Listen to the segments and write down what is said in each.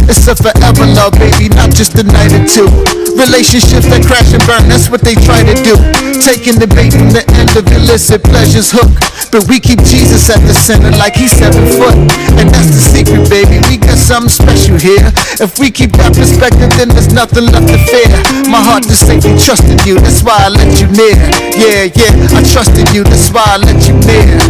It's a forever love, baby, not just a night or two. Relationships that crash and burn, that's what they try to do. Taking the bait from the end of illicit pleasures hook. But we keep Jesus at the center like he's 7 foot. And that's the secret, baby, we got something special here. If we keep that perspective, then there's nothing left to fear. My heart just safely trusted you, that's why I let you near. Yeah, I trusted you, that's why I let you near.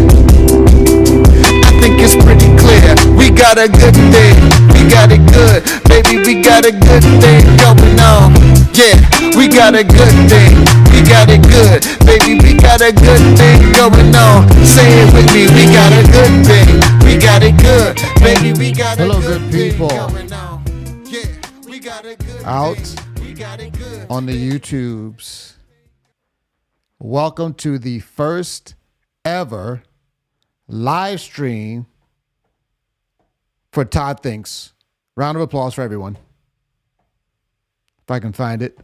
I think it's pretty clear, we got a good thing. We got it good, baby, we got a good thing going on. Yeah, we got a good thing. We got it good, baby, we got a good thing going on. Say it with me, we got a good thing. We got it good, baby, we got a good thing going on. Yeah, we got a good out thing. We got it good. On the YouTubes. Welcome to the first ever live stream for Todd Thinks. Round of applause for everyone. If I can find it.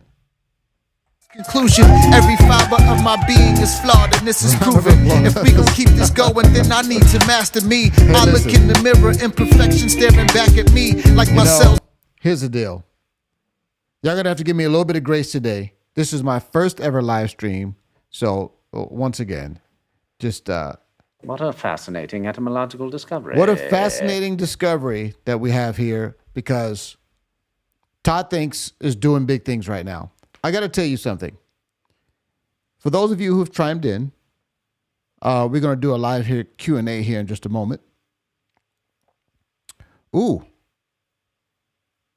Conclusion, every fiber of my being is flawed, and this is proven. If we gon' keep this going, then I need to master me. I look in the mirror, imperfection staring back at me like myself. Here's the deal. Y'all gonna have to give me a little bit of grace today. This is my first ever live stream. So once again, just what a fascinating etymological discovery. What a fascinating discovery that we have here, because Todd Thinks is doing big things right now. I got to tell you something. For those of you who've chimed in, we're going to do a live here Q&A here in just a moment. Ooh.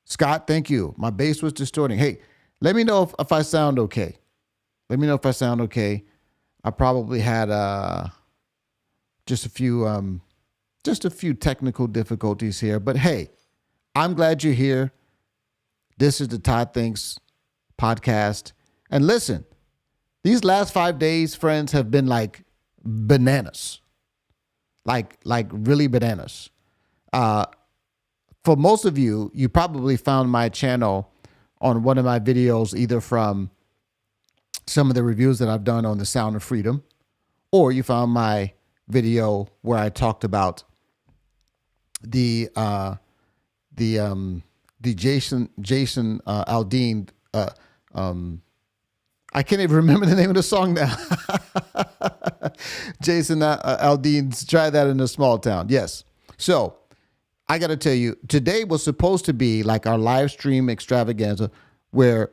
Scott, thank you. My bass was distorting. Hey, let me know if I sound okay. Let me know if I sound okay. I probably had just a few technical difficulties here, but hey, I'm glad you're here. This is the Todd Thinks podcast. And listen, these last 5 days, friends, have been like bananas. Like really bananas. For most of you, you probably found my channel on one of my videos, either from some of the reviews that I've done on the Sound of Freedom, or you found my video where I talked about the Jason Aldean. I can't even remember the name of the song now. Jason Aldean's Try That in a Small Town. Yes. So I got to tell you, today was supposed to be like our live stream extravaganza where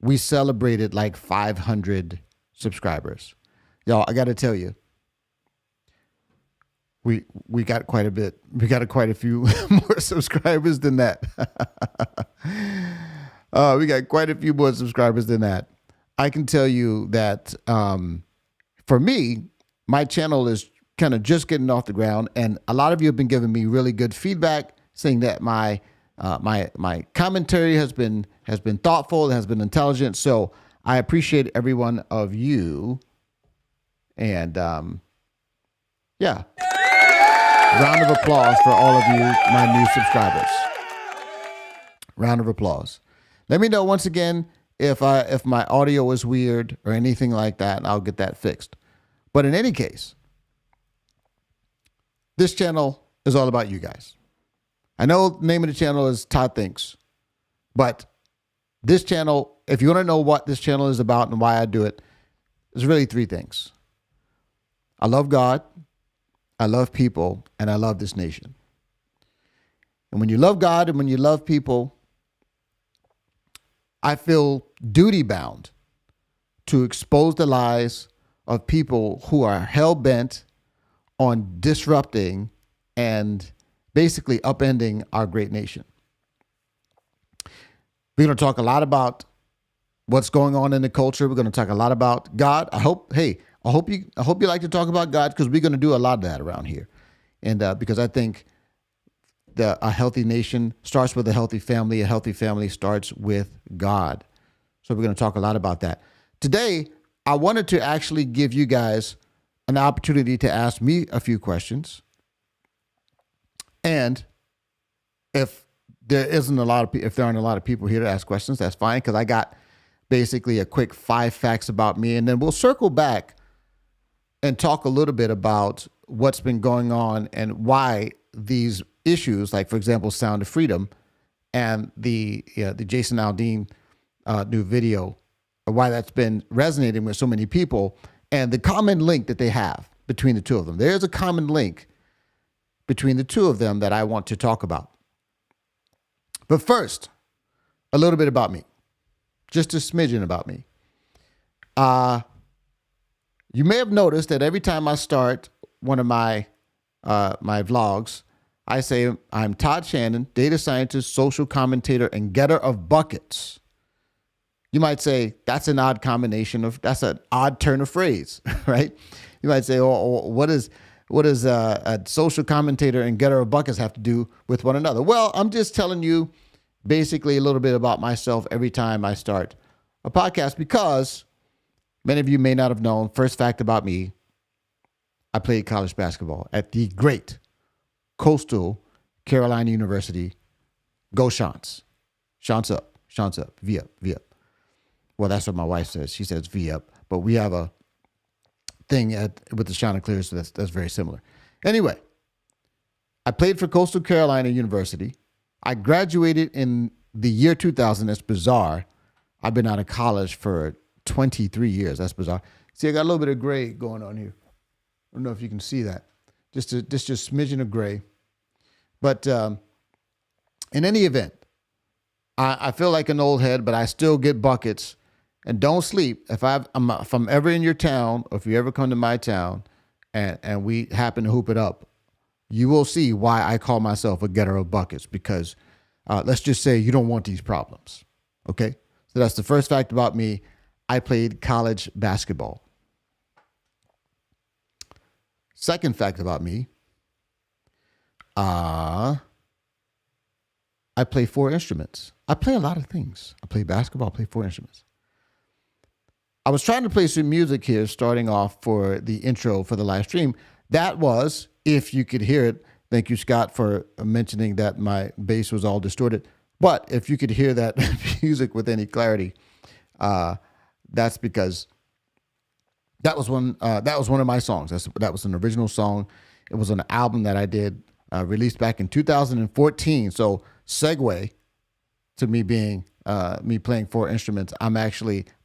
we celebrated like 500 subscribers. Y'all, I got to tell you, we got quite a bit. We got quite a few more subscribers than that. We got quite a few more subscribers than that. I can tell you that for me, my channel is kind of just getting off the ground, and a lot of you have been giving me really good feedback, saying that my commentary has been thoughtful, has been intelligent. So I appreciate every one of you, and yeah. Round of applause for all of you, my new subscribers. Round of applause. Let me know once again if my audio is weird or anything like that, and I'll get that fixed. But in any case, this channel is all about you guys. I know the name of the channel is Todd Thinks, but this channel, if you want to know what this channel is about and why I do it, there's really 3 things. I love God, I love people, and I love this nation. And when you love God and when you love people, I feel duty bound to expose the lies of people who are hell-bent on disrupting and basically upending our great nation. We're going to talk a lot about what's going on in the culture. We're going to talk a lot about God. I hope you like to talk about God, because we're going to do a lot of that around here. And because I think a healthy nation starts with a healthy family. A healthy family starts with God. So we're going to talk a lot about that. Today, I wanted to actually give you guys an opportunity to ask me a few questions. And if there aren't a lot of people here to ask questions, that's fine, because I got basically a quick 5 facts about me, and then we'll circle back and talk a little bit about what's been going on and why these issues, like, for example, Sound of Freedom, and the Jason Aldean new video, why that's been resonating with so many people, and the common link that they have between the two of them. There's a common link between the two of them that I want to talk about. But first, a little bit about me, just a smidgen about me. You may have noticed that every time I start one of my vlogs, I say I'm Todd Shannon, data scientist, social commentator, and getter of buckets. You might say that's an odd combination that's an odd turn of phrase, right? You might say, oh, what does a social commentator and getter of buckets have to do with one another? Well, I'm just telling you basically a little bit about myself every time I start a podcast, because many of you may not have known. First fact about me, I played college basketball at the great Coastal Carolina University. Go Shants. Shants up. Shants up. V up. V up. Well, that's what my wife says. She says V up. But we have a thing with the Chanticleer, so that's very similar. Anyway, I played for Coastal Carolina University. I graduated in the year 2000. That's bizarre. I've been out of college for 23 years. That's bizarre. See, I got a little bit of gray going on here. I don't know if you can see that. Just smidgen of gray. But in any event, I feel like an old head, but I still get buckets. And don't sleep. If I'm ever in your town, or if you ever come to my town, and we happen to hoop it up, you will see why I call myself a getter of buckets. Because let's just say you don't want these problems. Okay? So that's the first fact about me. I played college basketball. Second fact about me, I play 4 instruments. I play a lot of things. I play basketball, I play 4 instruments. I was trying to play some music here, starting off for the intro for the live stream. That was, if you could hear it, thank you, Scott, for mentioning that my bass was all distorted. But if you could hear that music with any clarity, that's because that was one of my songs. That was an original song. It was an album that I did, released back in 2014. So segue to me being me playing 4 instruments. I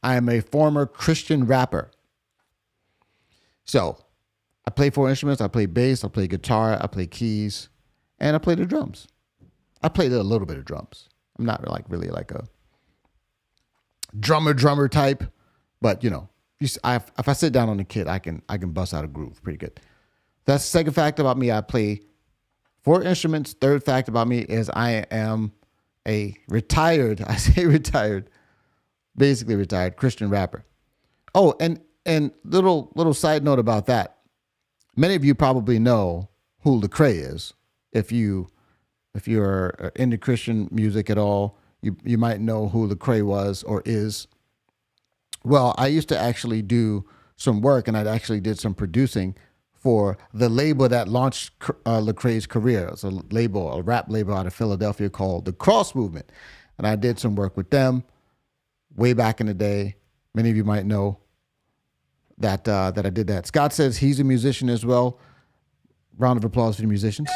am a former Christian rapper. So I play 4 instruments. I play bass, I play guitar, I play keys, and I play the drums. I played a little bit of drums. I'm not really like a drummer type, but if I sit down on the kit, I can bust out a groove pretty good. That's the second fact about me. I play 4 instruments. Third fact about me is I am a basically retired Christian rapper. Oh, and little side note about that. Many of you probably know who Lecrae is. If you're into Christian music at all, you might know who Lecrae was or is. Well, I used to actually do some work, and I actually did some producing for the label that launched Lecrae's career. It's a rap label out of Philadelphia called The Cross Movement. And I did some work with them way back in the day. Many of you might know that I did that. Scott says he's a musician as well. Round of applause for the musicians.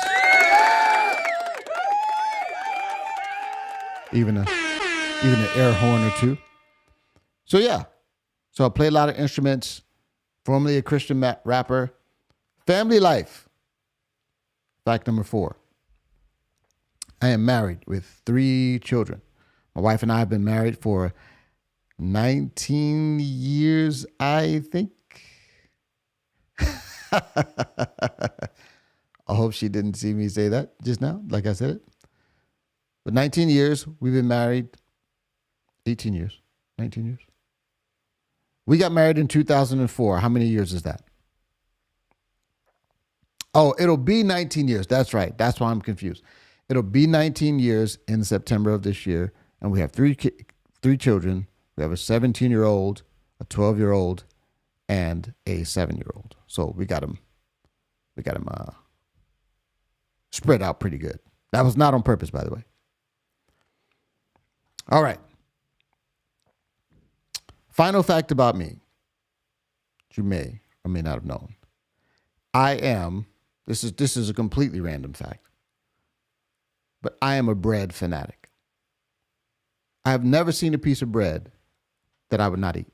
Even an air horn or two. So yeah. So I play a lot of instruments. Formerly a Christian rapper. Family life. Fact number 4. I am married with 3 children. My wife and I have been married for 19 years, I think. I hope she didn't see me say that just now, like I said it. But 19 years, we've been married. 18 years, 19 years. We got married in 2004. How many years is that? Oh, it'll be 19 years. That's right. That's why I'm confused. It'll be 19 years in September of this year. And we have 3 children. We have a 17-year-old, a 12-year-old, and a 7-year-old. So we got them spread out pretty good. That was not on purpose, by the way. All right. Final fact about me, which you may or may not have known. This is a completely random fact, but I am a bread fanatic. I have never seen a piece of bread that I would not eat.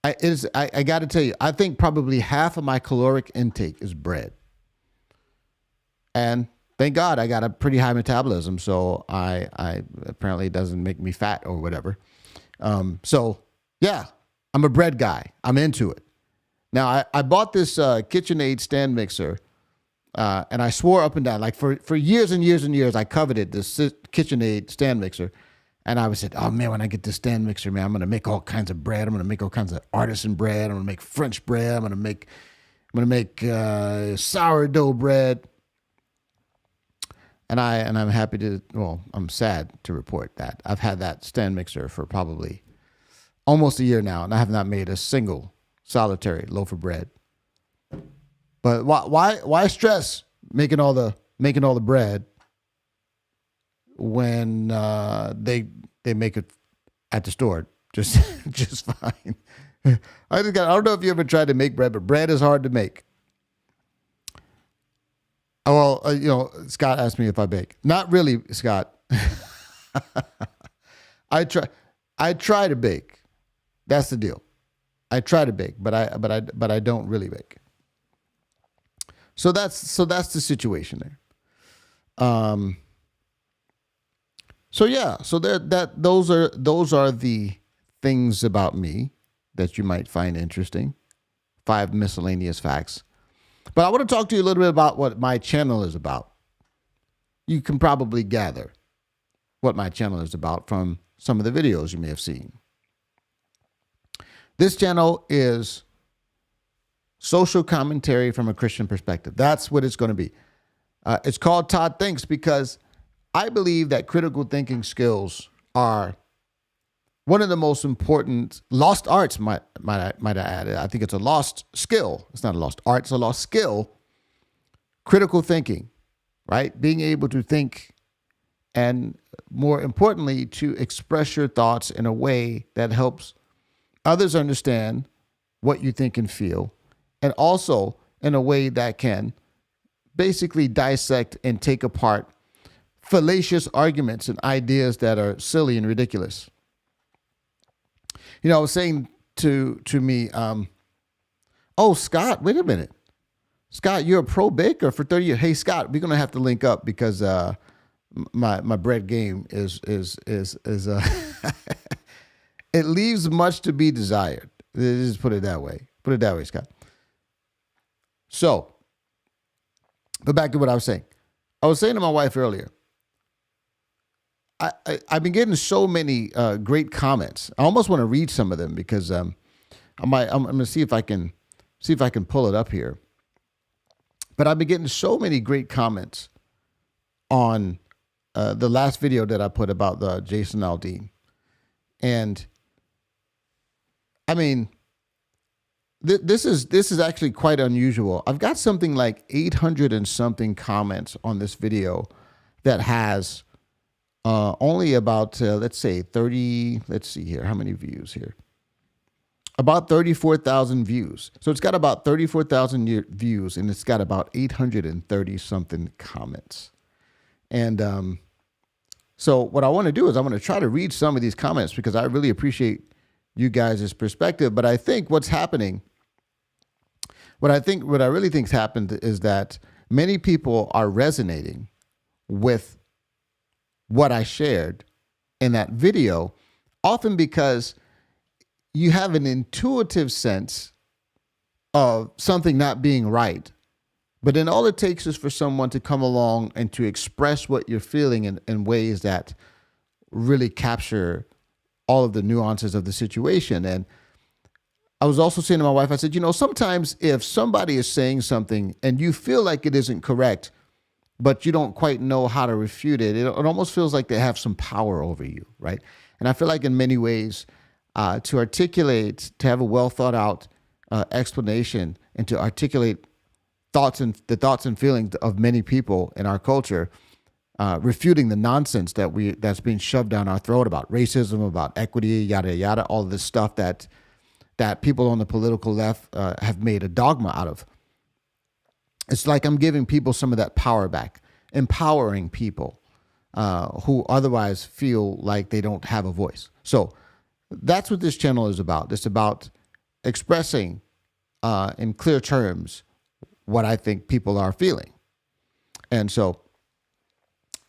I got to tell you, I think probably half of my caloric intake is bread. And thank God I got a pretty high metabolism, so I apparently it doesn't make me fat or whatever. So yeah, I'm a bread guy. I'm into it. Now I bought this KitchenAid stand mixer, and I swore up and down, like for years and years and years, I coveted this KitchenAid stand mixer. And I said, oh man, when I get this stand mixer, man, I'm going to make all kinds of bread. I'm going to make all kinds of artisan bread. I'm going to make French bread. I'm going to make sourdough bread. And I'm happy to, well, I'm sad to report that I've had that stand mixer for probably almost a year now, and I have not made a single solitary loaf of bread. But why stress making all the bread when they make it at the store just fine? I don't know if you ever tried to make bread, but bread is hard to make. Oh, well, Scott asked me if I bake. Not really, Scott. I try to bake. That's the deal. I try to bake, but I don't really bake. So that's the situation there. Those are the things about me that you might find interesting. 5 miscellaneous facts. But I want to talk to you a little bit about what my channel is about. You can probably gather what my channel is about from some of the videos you may have seen. This channel is social commentary from a Christian perspective. That's what it's going to be. It's called Todd Thinks because I believe that critical thinking skills are one of the most important lost arts, might I add. I think it's a lost skill. It's not a lost art, it's a lost skill. Critical thinking, right? Being able to think and, more importantly, to express your thoughts in a way that helps others understand what you think and feel, and also in a way that can basically dissect and take apart fallacious arguments and ideas that are silly and ridiculous. I was saying to me, oh, Scott, wait a minute. Scott, you're a pro baker for 30 years. Hey, Scott, we're going to have to link up because my bread game is it leaves much to be desired. Just put it that way. Put it that way, Scott. So, but back to what I was saying. I was saying to my wife earlier, I've been getting so many great comments. I almost want to read some of them because I'm going to see if I can pull it up here. But I've been getting so many great comments on the last video that I put about the Jason Aldean. And I mean, this is actually quite unusual. I've got something like 800 and something comments on this video that has only about, let's say 30, let's see here, how many views here? About 34,000 views. So it's got about 34,000 views and it's got about 830 something comments. And so what I want to do is I want to try to read some of these comments because I really appreciate you guys' perspective. But I think what's happening, what I really think's happened is that many people are resonating with what I shared in that video, often because you have an intuitive sense of something not being right. But then all it takes is for someone to come along and to express what you're feeling in ways that really capture all of the nuances of the situation. And I was also saying to my wife, I said, sometimes if somebody is saying something and you feel like it isn't correct, but you don't quite know how to refute it, it almost feels like they have some power over you, right? And I feel like in many ways, to articulate, to have a well thought out explanation and to articulate the thoughts and feelings of many people in our culture, refuting the nonsense that's being shoved down our throat about racism, about equity, yada, yada, all of this stuff that people on the political left have made a dogma out of. It's like I'm giving people some of that power back, empowering people, who otherwise feel like they don't have a voice. So that's what this channel is about. It's about expressing in clear terms what I think people are feeling. And so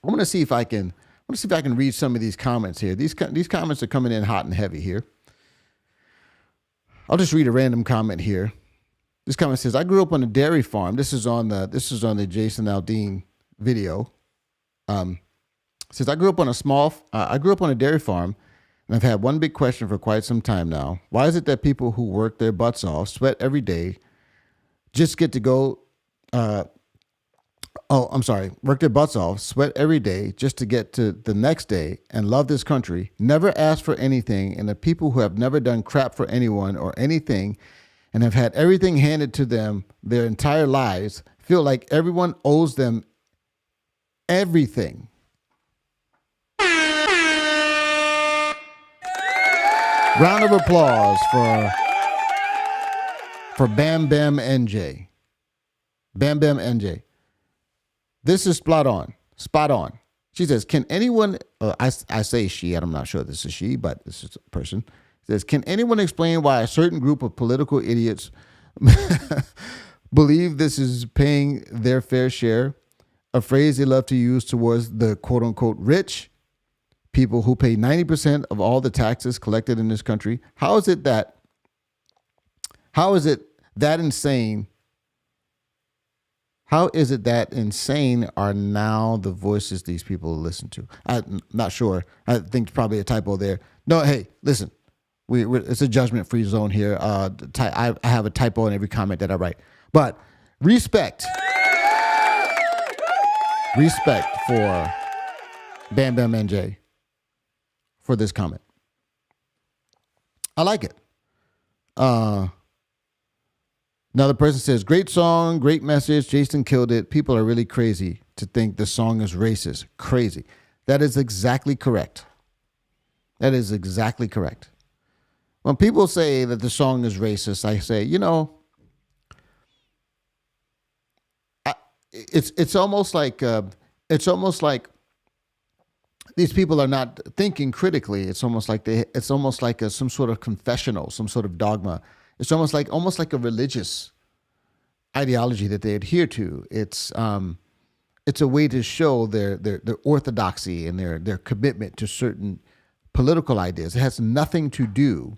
I'm going to see if I can read some of these comments here. These comments are coming in hot and heavy here. I'll just read a random comment here. This comment says, "I grew up on a dairy farm." This is on the Jason Aldean video. It says, I grew up on a dairy farm, and I've had one big question for quite some time now. Why is it that people who work their butts off, sweat every day, just get to go, work their butts off, sweat every day just to get to the next day and love this country, never ask for anything, and the people who have never done crap for anyone or anything and have had everything handed to them their entire lives feel like everyone owes them everything. Round of applause for Bam Bam NJ. Bam Bam NJ. This is spot on. Spot on. She says, can anyone, I say she, and I'm not sure this is she, but this is a person. Says, can anyone explain why a certain group of political idiots believe this is paying their fair share? A phrase they love to use towards the quote unquote rich, people who pay 90% of all the taxes collected in this country. How is it that insane? How is it that insane are now the voices these people listen to? I'm not sure. I think probably a typo there. No, hey, listen. It's a judgment-free zone here. I have a typo in every comment that I write. But respect for Bam Bam NJ for this comment. I like it. Another person says, great song, great message. Jason killed it. People are really crazy to think the song is racist. Crazy. That is exactly correct. That is exactly correct. When people say that the song is racist, I say, it's almost like these people are not thinking critically. It's almost like some sort of confessional, some sort of dogma. It's almost like a religious ideology that they adhere to. It's a way to show their orthodoxy and their commitment to certain political ideas. It has nothing to do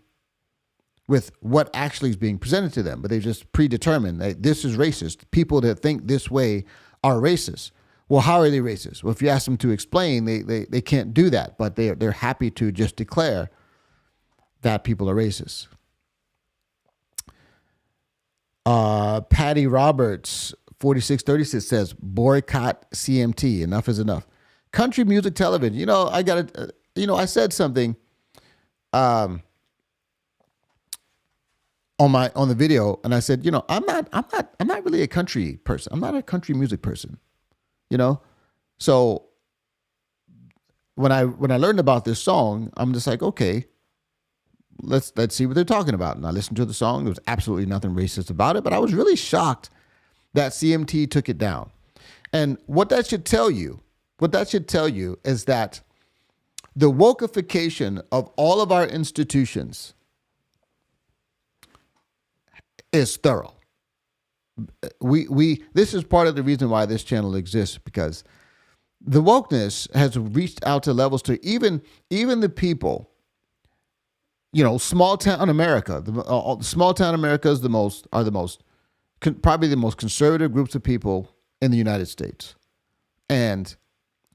with what actually is being presented to them, but they just predetermine that this is racist. People that think this way are racist. Well, how are they racist? Well, if you ask them to explain, they can't do that, but they're happy to just declare that people are racist. Patty Roberts, 4636 says, boycott CMT. Enough is enough. Country music television. I said something on the video, and I said, I'm not really a country person. I'm not a country music person. So when I learned about this song, I'm just like, okay, let's see what they're talking about. And I listened to the song. There was absolutely nothing racist about it, but I was really shocked that CMT took it down. And what that should tell you is that the wokeification of all of our institutions is thorough. This is part of the reason why this channel exists, because the wokeness has reached out to levels to even the people, small town America. Small town America is probably the most conservative groups of people in the United States, and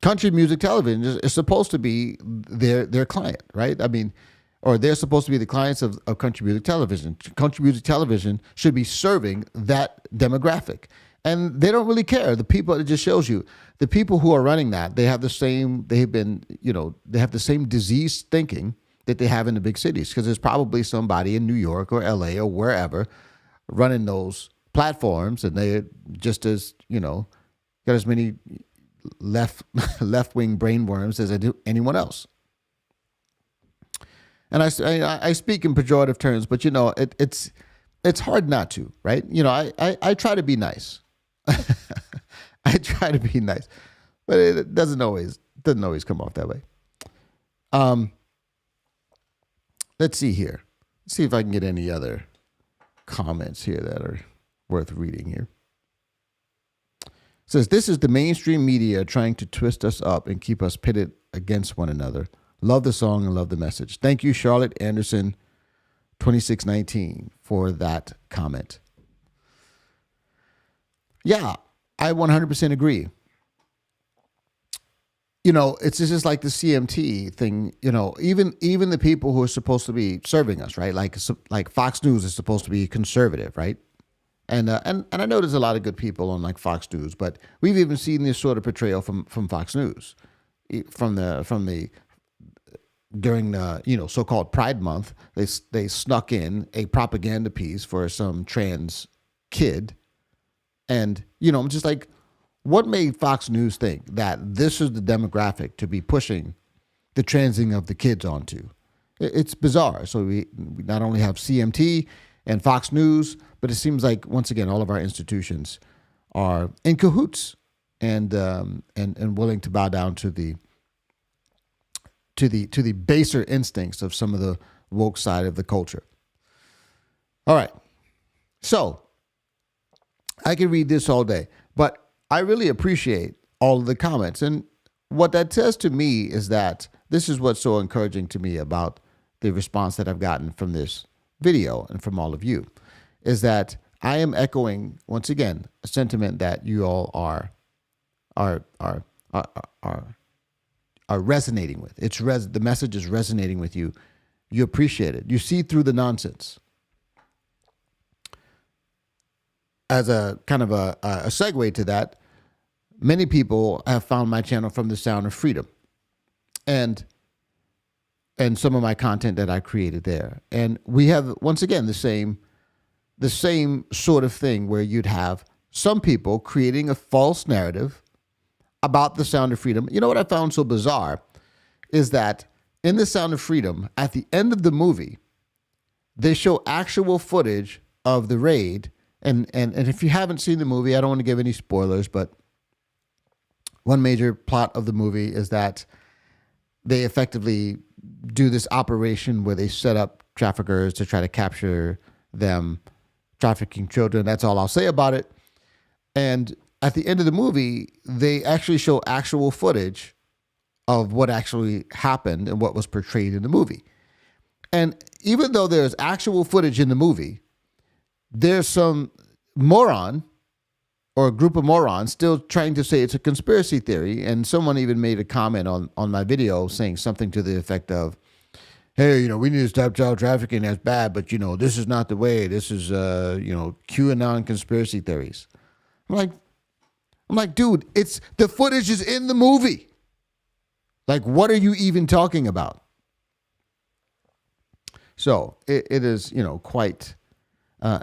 country music television is supposed to be their client, right? I mean, or they're supposed to be the clients of country music television. Country music television should be serving that demographic. And they don't really care. The people, it just shows you, the people who are running that, they have the same diseased thinking that they have in the big cities, because there's probably somebody in New York or LA or wherever running those platforms, and they're just as, got as many left-wing brainworms as anyone else. And I speak in pejorative terms, but it's hard not to, right? I try to be nice. I try to be nice, but it doesn't always Doesn't always come off that way. Let's see here. Let's see if I can get any other comments here that are worth reading here. It says, this is the mainstream media trying to twist us up and keep us pitted against one another. Love the song and love the message. Thank you, Charlotte Anderson, 2619, for that comment. Yeah, I 100% agree. You know, it's just like the CMT thing. You know, even the people who are supposed to be serving us, right? Like Fox News is supposed to be conservative, right? And I know there's a lot of good people on like Fox News, but we've even seen this sort of portrayal from Fox News, from the during the so-called Pride Month. They snuck in a propaganda piece for some trans kid, and I'm just like, what made Fox News think that this is the demographic to be pushing the transing of the kids onto? It's bizarre. So we not only have CMT and Fox News, but it seems like, once again, all of our institutions are in cahoots and willing to bow down to the baser instincts of some of the woke side of the culture. All right. So I could read this all day, but I really appreciate all of the comments. And what that says to me is that this is what's so encouraging to me about the response that I've gotten from this video and from all of you, is that I am echoing, once again, a sentiment that you all are resonating with. The message is resonating with you. You appreciate it. You see through the nonsense. As a kind of a segue to that, many people have found my channel from The Sound of Freedom and some of my content that I created there. And we have, once again, the same sort of thing where you'd have some people creating a false narrative about The Sound of Freedom. You know what I found so bizarre is that in The Sound of Freedom, at the end of the movie, they show actual footage of the raid. And if you haven't seen the movie, I don't want to give any spoilers, but one major plot of the movie is that they effectively do this operation where they set up traffickers to try to capture them trafficking children. That's all I'll say about it. And at the end of the movie, they actually show actual footage of what actually happened and what was portrayed in the movie. And even though there's actual footage in the movie, there's some moron or a group of morons still trying to say it's a conspiracy theory. And someone even made a comment on my video saying something to the effect of, hey, we need to stop child trafficking. That's bad. But, this is not the way. This is, QAnon conspiracy theories. I'm like, dude, the footage is in the movie. Like, what are you even talking about? So it is, quite,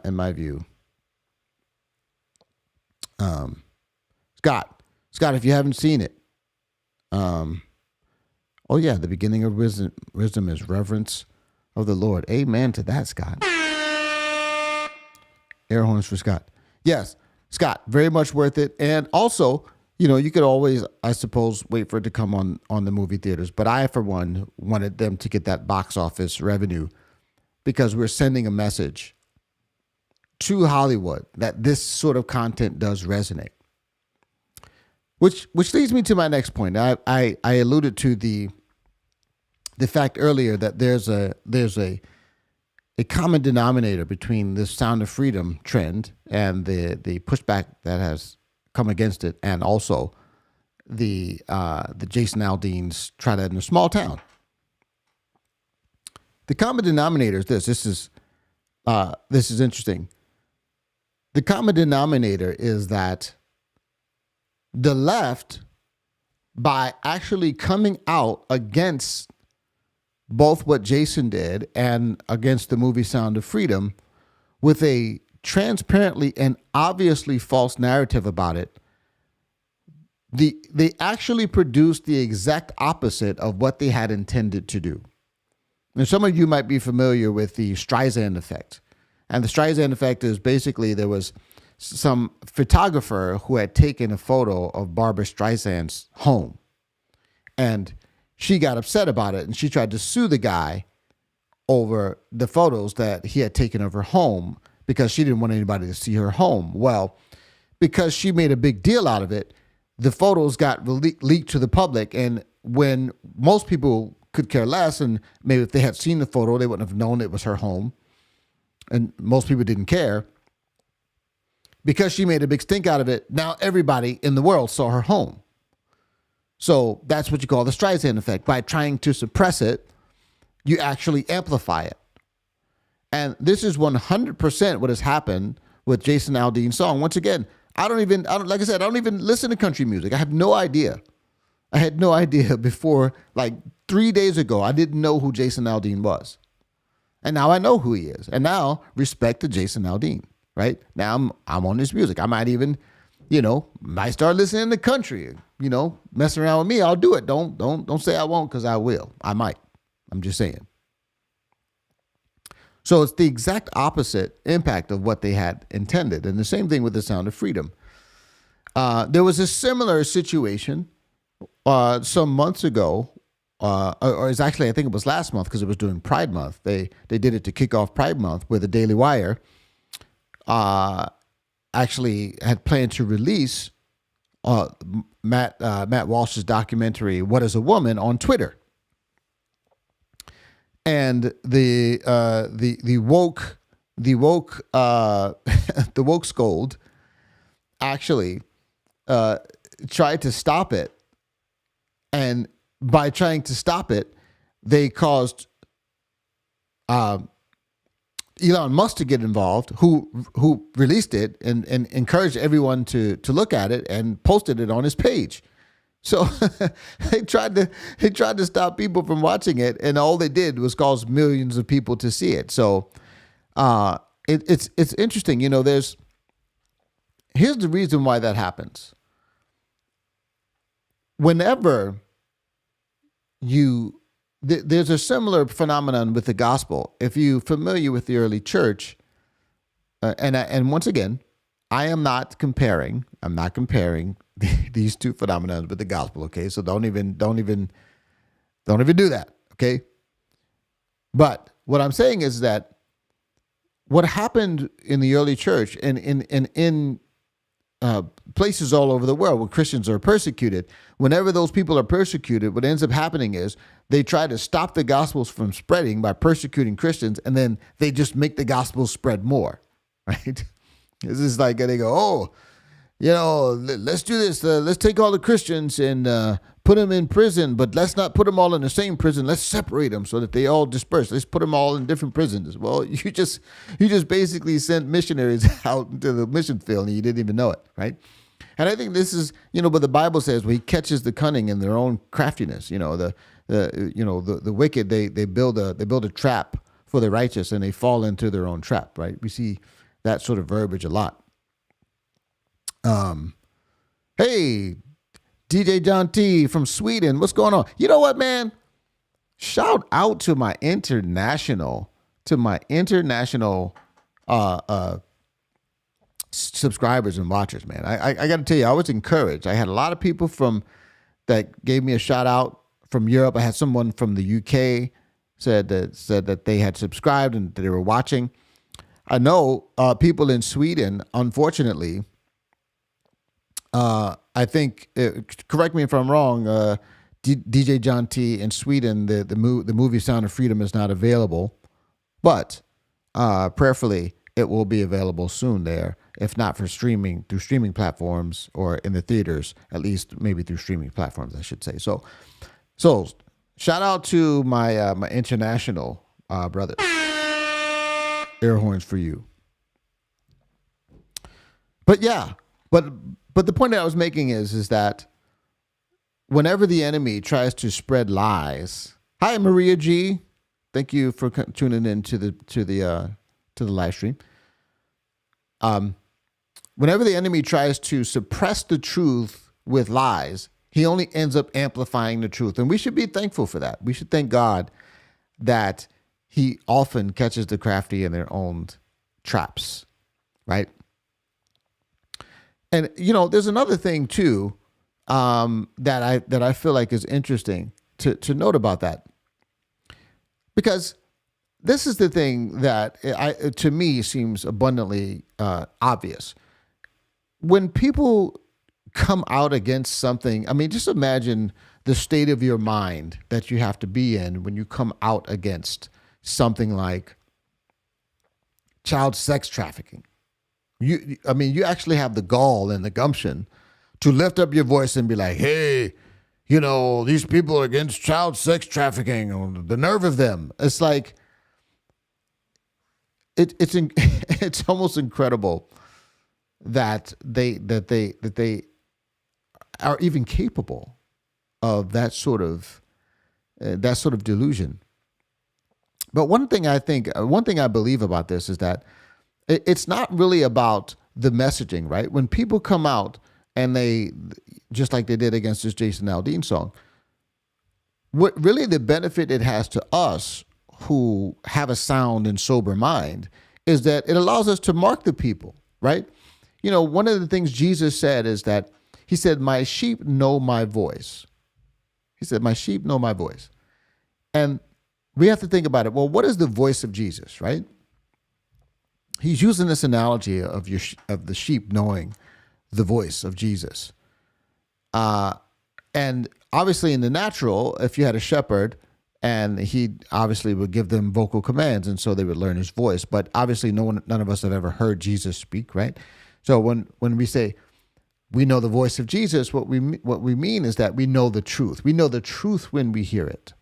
in my view. Scott, if you haven't seen it, the beginning of wisdom is reverence of the Lord. Amen to that, Scott. Air horns for Scott. Yes, Scott, very much worth it. And also, you could always, I suppose, wait for it to come on the movie theaters. But I, for one, wanted them to get that box office revenue because we're sending a message to Hollywood that this sort of content does resonate. Which leads me to my next point. I alluded to the fact earlier that there's a common denominator between the Sound of Freedom trend and the pushback that has come against it, and also the Jason Aldean's Try That in a Small Town. The common denominator is this. This is interesting. The common denominator is that the left, by actually coming out against both what Jason did and against the movie Sound of Freedom with a transparently and obviously false narrative about it, they actually produced the exact opposite of what they had intended to do. And some of you might be familiar with the Streisand effect. And the Streisand effect is basically there was some photographer who had taken a photo of Barbra Streisand's home. And she got upset about it, and she tried to sue the guy over the photos that he had taken of her home because she didn't want anybody to see her home. Well, because she made a big deal out of it, the photos got leaked to the public. And when most people could care less, and maybe if they had seen the photo, they wouldn't have known it was her home. And most people didn't care. Because she made a big stink out of it, now everybody in the world saw her home. So that's what you call the Streisand effect. By trying to suppress it, you actually amplify it. And this is 100% what has happened with Jason Aldean's song. Once again, like I said, I don't even listen to country music. I have no idea. I had no idea before, like 3 days ago, I didn't know who Jason Aldean was. And now I know who he is. And now respect to Jason Aldean, right? Now I'm on this music. I might even, might start listening to country, messing around with me. I'll do it. Don't say I won't, because I will. I might. I'm just saying. So it's the exact opposite impact of what they had intended. And the same thing with the Sound of Freedom. There was a similar situation some months ago, or it's actually, I think it was last month, because it was during Pride Month. They did it to kick off Pride Month, where the Daily Wire actually had planned to release Matt Walsh's documentary, What is a Woman, on Twitter. And the woke the woke scold actually tried to stop it, and by trying to stop it, they caused Elon Musk to get involved, who released it and encouraged everyone to look at it and posted it on his page. So they tried to stop people from watching it, and all they did was cause millions of people to see it. So it's interesting. Here's the reason why that happens. Whenever there's a similar phenomenon with the gospel. If you're familiar with the early church, and once again, I'm not comparing these two phenomena with the gospel. Okay, so don't even do that. Okay, but what I'm saying is that what happened in the early church and in places all over the world where Christians are persecuted, whenever those people are persecuted, what ends up happening is they try to stop the gospels from spreading by persecuting Christians, and then they just make the gospel spread more, right? This is like they go, let's do this. Let's take all the Christians and put them in prison, but let's not put them all in the same prison. Let's separate them so that they all disperse. Let's put them all in different prisons. Well, you just basically sent missionaries out into the mission field, and you didn't even know it, right? And I think this is, what the Bible says, where He catches the cunning in their own craftiness. The wicked, they build a trap for the righteous, and they fall into their own trap, right? We see that sort of verbiage a lot. Hey, DJ John T from Sweden, what's going on? You know what, man? Shout out to my international subscribers and watchers, man. I got to tell you, I was encouraged. I had a lot of people that gave me a shout out from Europe. I had someone from the UK said that they had subscribed and that they were watching. I know people in Sweden, unfortunately, I think, correct me if I'm wrong, DJ John T in Sweden, the movie Sound of Freedom is not available, but prayerfully it will be available soon there, if not through streaming platforms or in the theaters, at least maybe through streaming platforms, I should say. So shout out to my my international brothers. Air horns for you. But yeah, but the point that I was making is that whenever the enemy tries to spread lies, hi Maria G, thank you for tuning in to the live stream. Whenever the enemy tries to suppress the truth with lies, he only ends up amplifying the truth, and we should be thankful for that. We should thank God that He often catches the crafty in their own traps, right? And, there's another thing too. that I feel like is interesting to note about that, because this is the thing that to me seems abundantly obvious. When people come out against something, I mean, just imagine the state of your mind that you have to be in when you come out against something like child sex trafficking. You actually have the gall and the gumption to lift up your voice and be like, hey, these people are against child sex trafficking. The nerve of them. It's like, it's almost incredible that they are even capable of that sort of delusion. But one thing I believe about this is that it's not really about the messaging, right? When people come out and they, just like they did against this Jason Aldean song, what really the benefit it has to us who have a sound and sober mind is that it allows us to mark the people, right? One of the things Jesus said is that he said, my sheep know my voice. He said, my sheep know my voice. And we have to think about it. Well, what is the voice of Jesus, right? He's using this analogy of the sheep knowing the voice of Jesus. And obviously in the natural, if you had a shepherd, and he obviously would give them vocal commands, and so they would learn his voice. But obviously none of us have ever heard Jesus speak, right? So when we say we know the voice of Jesus, what we mean is that we know the truth. We know the truth when we hear it.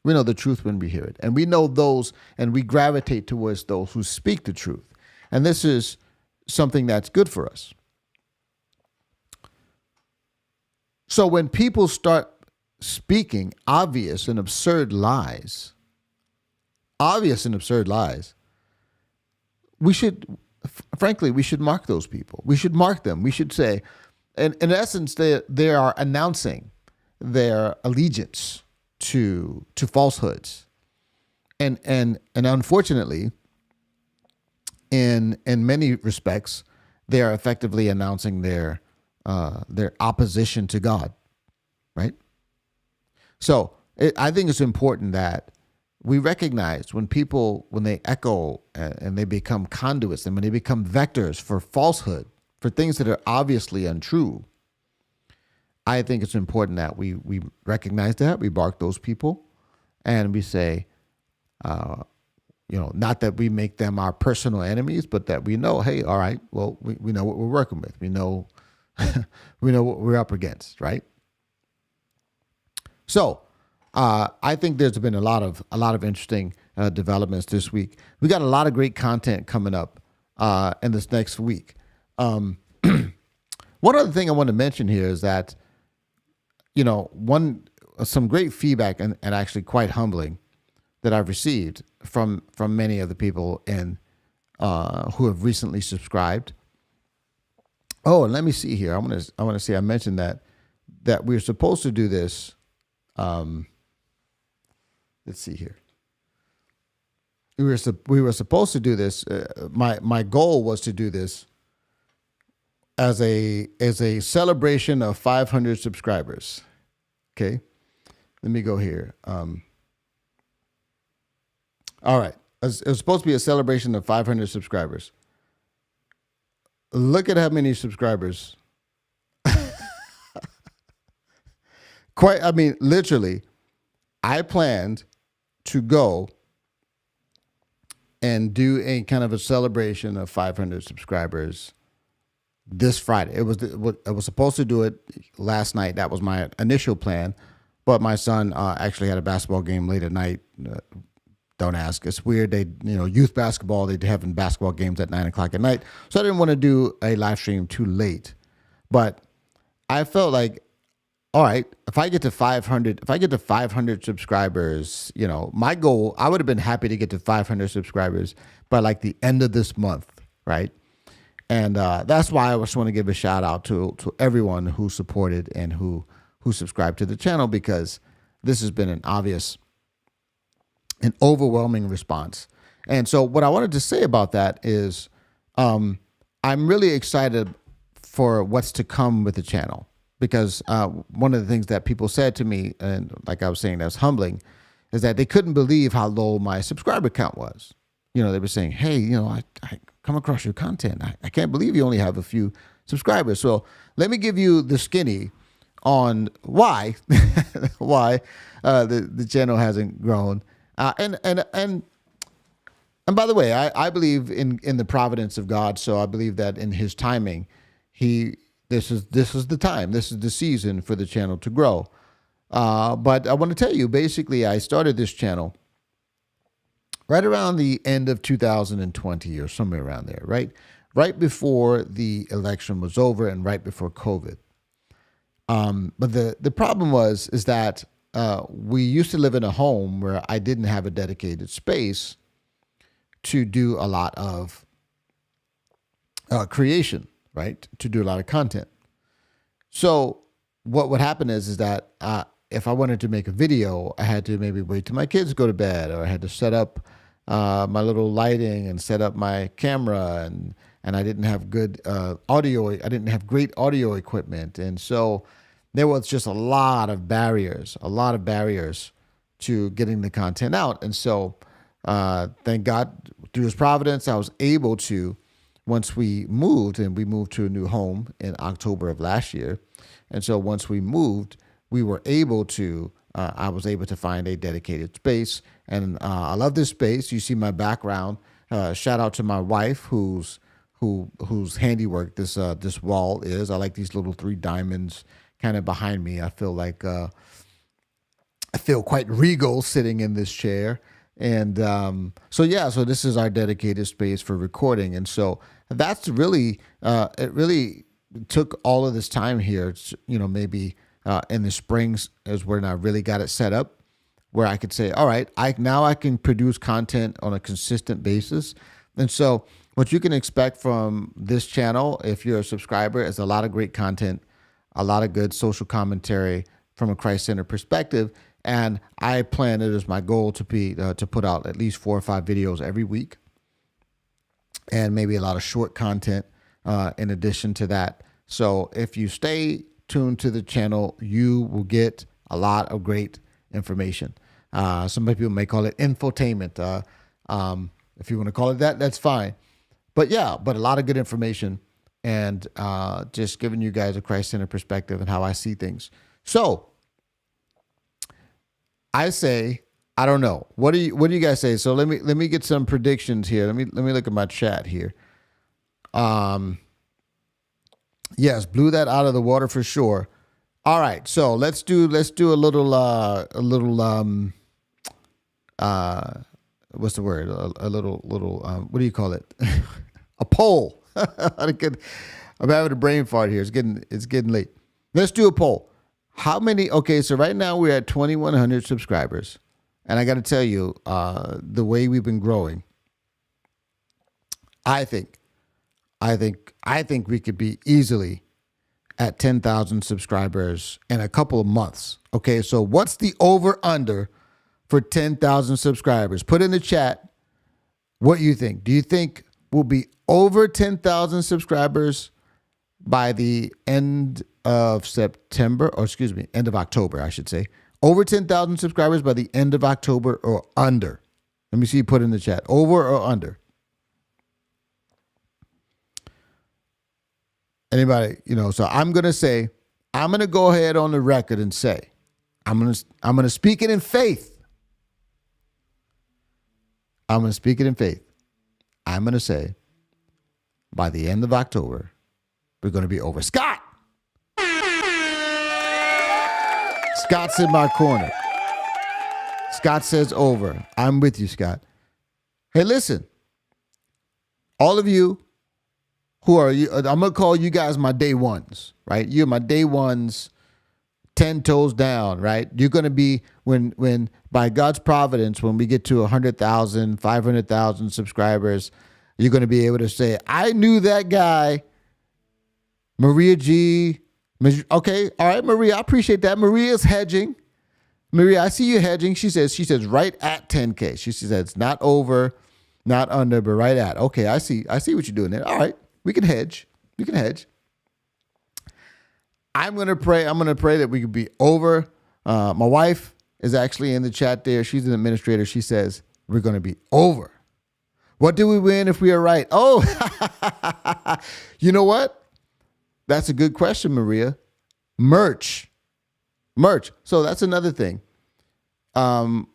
We know the truth when we hear it. And we know those, and we gravitate towards those who speak the truth. And this is something that's good for us. So when people start speaking obvious and absurd lies, we should mark those people. We should mark them. We should say, and in essence, they are announcing their allegiance to falsehoods, and unfortunately, in many respects, they are effectively announcing their opposition to God, right? So I think it's important that we recognize when they echo and they become conduits, and when they become vectors for falsehood, for things that are obviously untrue, I think it's important that we recognize that, we mark those people, and we say, not that we make them our personal enemies, but that we know, hey, all right, well, we know what we're working with. We know we know what we're up against, right? So I think there's been a lot of interesting developments this week. We got a lot of great content coming up in this next week. One other thing I want to mention here is that, some great feedback and actually quite humbling that I've received from many of the people who have recently subscribed. Oh, and let me see here. I want to see. I mentioned that we're supposed to do this. Let's see here. We were supposed to do this. My goal was to do this as a celebration of 500 subscribers. Okay, let me go here. All right, it was supposed to be a celebration of 500 subscribers. Look at how many subscribers. Literally, I planned to go and do a kind of a celebration of 500 subscribers this Friday. I was supposed to do it last night. That was my initial plan, but my son actually had a basketball game late at night. Don't ask. It's weird. Youth basketball, they're having basketball games at 9:00 at night. So I didn't want to do a live stream too late, but I felt like, all right, if I get to 500 subscribers, my goal, I would have been happy to get to 500 subscribers by like the end of this month, right? And that's why I just want to give a shout out to everyone who supported and who subscribed to the channel, because this has been an overwhelming response. And so what I wanted to say about that is I'm really excited for what's to come with the channel. because one of the things that people said to me, and like I was saying, that's humbling, is that they couldn't believe how low my subscriber count was. They were saying, hey, I come across your content. I can't believe you only have a few subscribers. So let me give you the skinny on why the channel hasn't grown. And by the way, I believe in the providence of God. So I believe that in His timing, this is the time, this is the season for the channel to grow. But I want to tell you, basically, I started this channel right around the end of 2020 or somewhere around there, right before the election was over and right before COVID. But the problem is that we used to live in a home where I didn't have a dedicated space to do a lot of creation, right? To do a lot of content. So what would happen is that if I wanted to make a video, I had to maybe wait till my kids go to bed, or I had to set up my little lighting and set up my camera, and I didn't have good audio. I didn't have great audio equipment. And so there was just a lot of barriers to getting the content out. And so thank God, through His providence, I was able to, once we moved to a new home in October of last year. And so once we moved, we were able to, I was able to find a dedicated space. And I love this space. You see my background. Shout out to my wife, whose handiwork this wall is. I like these little 3 diamonds kind of behind me. I feel like I feel quite regal sitting in this chair. And so this is our dedicated space for recording. And so that's really, it really took all of this time here, maybe in the springs is when I really got it set up, where I could say, all right, now I can produce content on a consistent basis. And so what you can expect from this channel, if you're a subscriber, is a lot of great content, a lot of good social commentary from a Christ-centered perspective. And I plan it as my goal to be to put out at least 4 or 5 videos every week, and maybe a lot of short content in addition to that. So if you stay tuned to the channel, you will get a lot of great information. Some people may call it infotainment. If you want to call it that, that's fine. But a lot of good information, and just giving you guys a Christ-centered perspective and how I see things. So I say, I don't know. What do you guys say? So let me get some predictions here. Let me look at my chat here. Yes, blew that out of the water for sure. All right, so let's do a little what's the word? A little what do you call it? A poll. I'm having a brain fart here. It's getting late. Let's do a poll. How many? Okay, so right now we're at 2,100 subscribers, and I got to tell you, the way we've been growing, I think we could be easily at 10,000 subscribers in a couple of months. Okay, so what's the over/under for 10,000 subscribers? Put in the chat what you think. Do you think we'll be over 10,000 subscribers by the end of September, or excuse me, end of October, I should say? Over 10,000 subscribers by the end of October, or under? Let me see you put in the chat. Over or under? Anybody, so I'm going to go ahead on the record and say, I'm going to speak it in faith. I'm going to speak it in faith. I'm going to say, by the end of October, we're going to be over. Scott! Scott's in my corner. Scott says over. I'm with you, Scott. Hey, listen. All of you who are you, I'm going to call you guys my day ones, right? You're my day ones, 10 toes down, right? You're going to be, when by God's providence, when we get to 100,000, 500,000 subscribers, you're going to be able to say, I knew that guy, Maria G. Okay, all right, Maria, I appreciate that. Maria's hedging. Maria, I see you hedging. She says right at 10K. She says it's not over, not under, but right at. Okay, I see what you're doing there. All right, we can hedge. I'm gonna pray. I'm gonna pray that we could be over. My wife is actually in the chat there. She's an administrator. She says we're gonna be over. What do we win if we are right? Oh, you know what? That's a good question, Maria. Merch. So that's another thing. I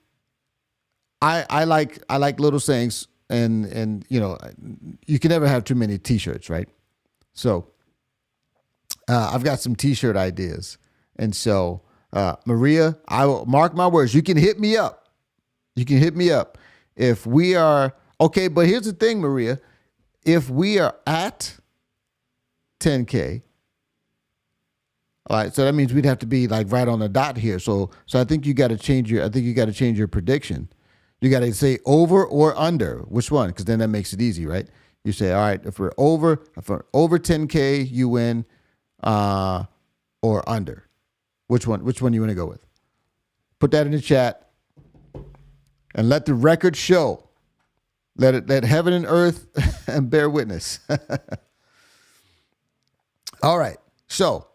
like little sayings, and you know, you can never have too many T-shirts, right? So I've got some T-shirt ideas, and so Maria, I will mark my words. You can hit me up. If we are okay. But here's the thing, Maria. If we are at 10K. All right, so that means we'd have to be like right on the dot here. So I think you got to change your prediction. You got to say over or under. Which one? Because then that makes it easy, right? You say, all right, if we're over 10K, you win, or under. Which one you want to go with? Put that in the chat, and let the record show. Let heaven and earth and bear witness. All right, so.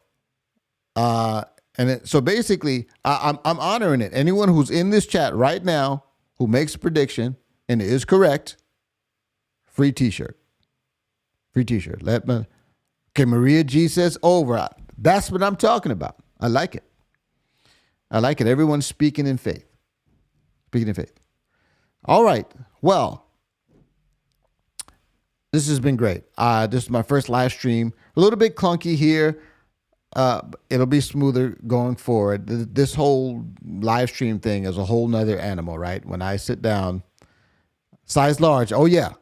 So basically, I'm honoring it. Anyone who's in this chat right now who makes a prediction and it is correct, free T-shirt. Okay, Maria G says over. That's what I'm talking about. I like it. Everyone's speaking in faith. All right. Well, this has been great. This is my first live stream. A little bit clunky here. It'll be smoother going forward. This whole live stream thing is a whole nother animal, right? When I sit down, size large. Oh yeah.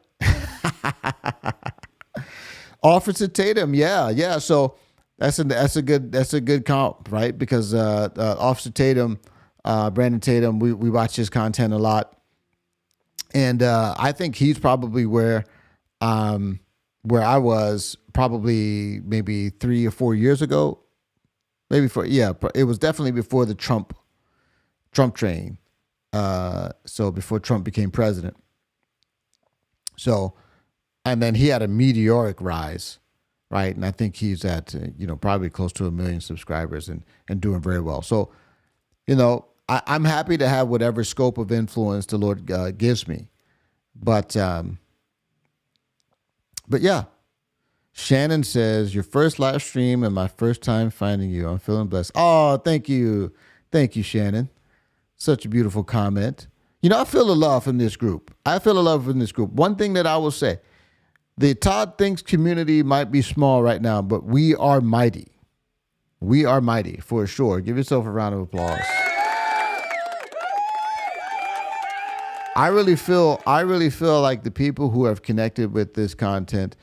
Officer Tatum. Yeah. So that's a good comp, right? Because, Officer Tatum, Brandon Tatum, we watch his content a lot. And, I think he's probably where I was probably maybe 3 or 4 years ago. It was definitely before the Trump train. So before Trump became president. So, and then he had a meteoric rise, right? And I think he's at, probably close to 1 million subscribers and doing very well. So, I'm happy to have whatever scope of influence the Lord gives me. But yeah. Shannon says, your first live stream and my first time finding you. I'm feeling blessed. Oh, thank you. Thank you, Shannon. Such a beautiful comment. I feel the love from this group. One thing that I will say, the Todd Thinks community might be small right now, but we are mighty. We are mighty for sure. Give yourself a round of applause. I really feel like the people who have connected with this content,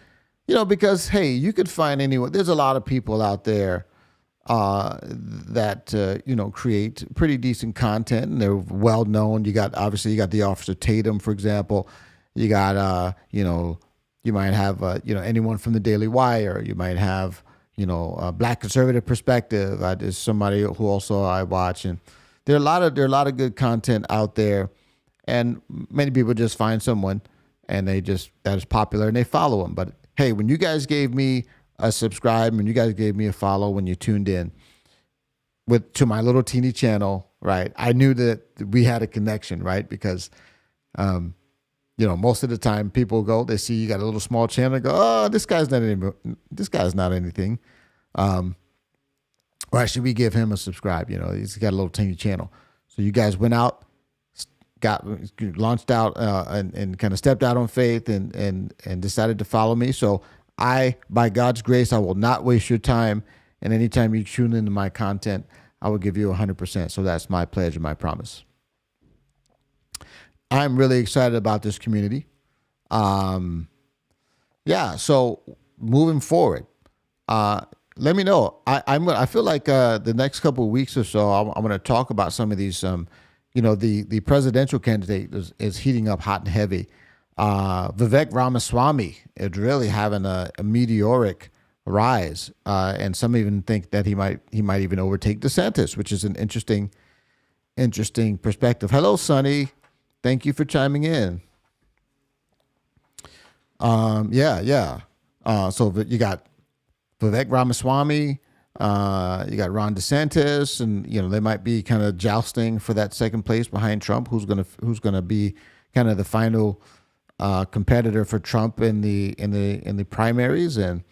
because, hey, you could find anyone. There's a lot of people out there that, create pretty decent content, and they're well known. You got the Officer Tatum, for example. You got, you might have, anyone from the Daily Wire. You might have, a Black Conservative Perspective. There's somebody who also I watch, and there are a lot of good content out there, and many people just find someone and that is popular and they follow them. But hey, when you guys gave me a subscribe, when you guys gave me a follow, when you tuned in to my little teeny channel, right? I knew that we had a connection, right? Because, most of the time people they see you got a little small channel, go, oh, this guy's not anything. Why should we give him a subscribe? He's got a little teeny channel. So you guys went out, launched out and kind of stepped out on faith and decided to follow me. So by God's grace, I will not waste your time. And anytime you tune into my content, I will give you 100%. So that's my pledge and my promise. I'm really excited about this community. So moving forward, let me know. I feel like the next couple of weeks or so, I'm going to talk about some of these the presidential candidate is heating up hot and heavy. Vivek Ramaswamy is really having a meteoric rise, and some even think that he might even overtake DeSantis, which is an interesting perspective. Hello, Sonny. Thank you for chiming in. So you got Vivek Ramaswamy. You got Ron DeSantis, and they might be kind of jousting for that second place behind Trump. Who's gonna be kind of the final competitor for Trump in the primaries, and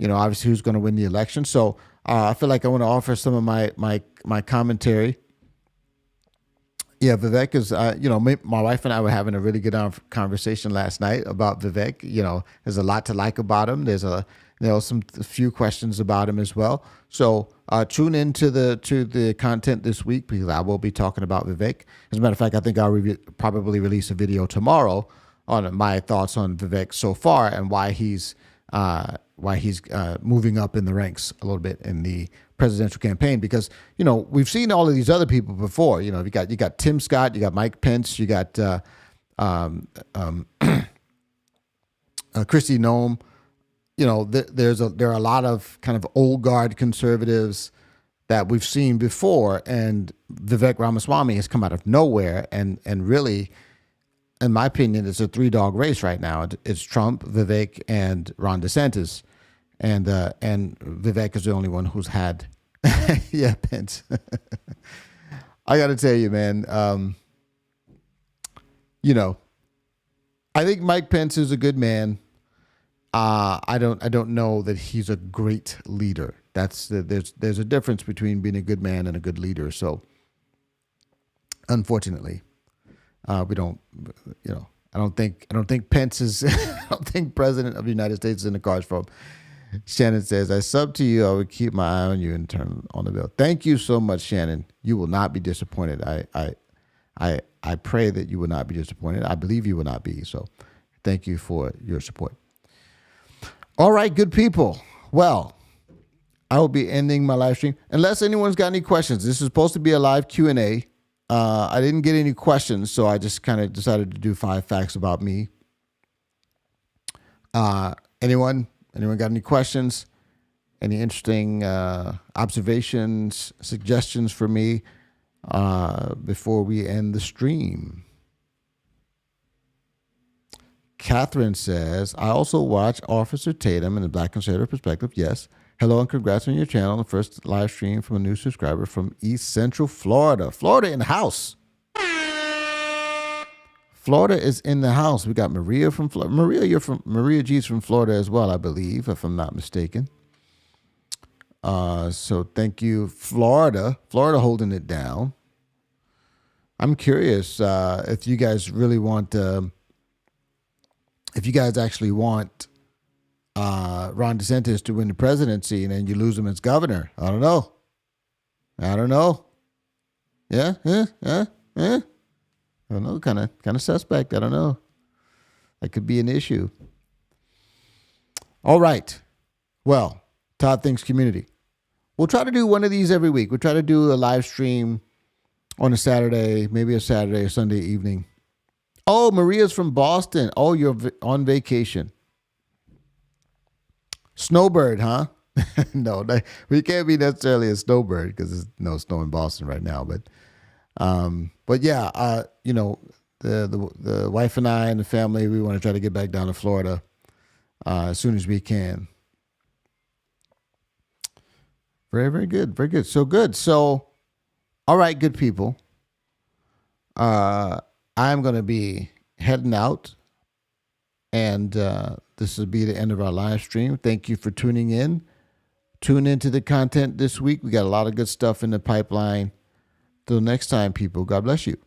obviously who's going to win the election. So I feel like I want to offer some of my commentary. Yeah, Vivek is, my wife and I were having a really good conversation last night about Vivek. There's a lot to like about him. There's a few questions about him as well. So tune in to the content this week, because I will be talking about Vivek. As a matter of fact, I think I'll probably release a video tomorrow on my thoughts on Vivek so far, and why he's moving up in the ranks a little bit in the presidential campaign. Because we've seen all of these other people before. You got Tim Scott, you got Mike Pence, you got Kristi Noem. There are a lot of kind of old guard conservatives that we've seen before, and Vivek Ramaswamy has come out of nowhere and really, in my opinion, it's a 3-dog race right now. It's Trump, Vivek, and Ron DeSantis, and Vivek is the only one who's had, Pence. I got to tell you, man. I think Mike Pence is a good man. I don't know that he's a great leader. There's a difference between being a good man and a good leader. So, unfortunately, we don't. I don't think Pence is. I don't think President of the United States is in the cards for him. Shannon says, "I sub to you. I would keep my eye on you and turn on the bill." Thank you so much, Shannon. You will not be disappointed. I pray that you will not be disappointed. I believe you will not be. So, thank you for your support. All right, good people. Well, I will be ending my live stream. Unless anyone's got any questions. This is supposed to be a live Q&A. I didn't get any questions, so I just kind of decided to do 5 facts about me. Anyone got any questions? Any interesting observations, suggestions for me before we end the stream? Catherine says, I also watch Officer Tatum in the Black Conservative Perspective. Yes. Hello and congrats on your channel. The first live stream from a new subscriber from East Central Florida. Florida in the house. Florida is in the house. We got Maria from Florida. Maria G's from Florida as well, I believe, if I'm not mistaken. So thank you, Florida. Florida holding it down. I'm curious if you guys really want if you guys actually want Ron DeSantis to win the presidency and then you lose him as governor. I don't know. Yeah. I don't know. Kind of suspect. I don't know. That could be an issue. All right. Well, Todd Thinks Community. We'll try to do one of these every week. We'll try to do a live stream on a Saturday, maybe a Saturday or Sunday evening. Oh, Maria's from Boston. Oh, you're on vacation. Snowbird, huh? No, we can't be necessarily a snowbird because there's no snow in Boston right now. But yeah, the wife and I and the family, we want to try to get back down to Florida as soon as we can. Very, very good. Very good. So good. So, all right, good people. I'm going to be heading out, and this will be the end of our live stream. Thank you for tuning in. Tune into the content this week. We got a lot of good stuff in the pipeline. Till next time, people, God bless you.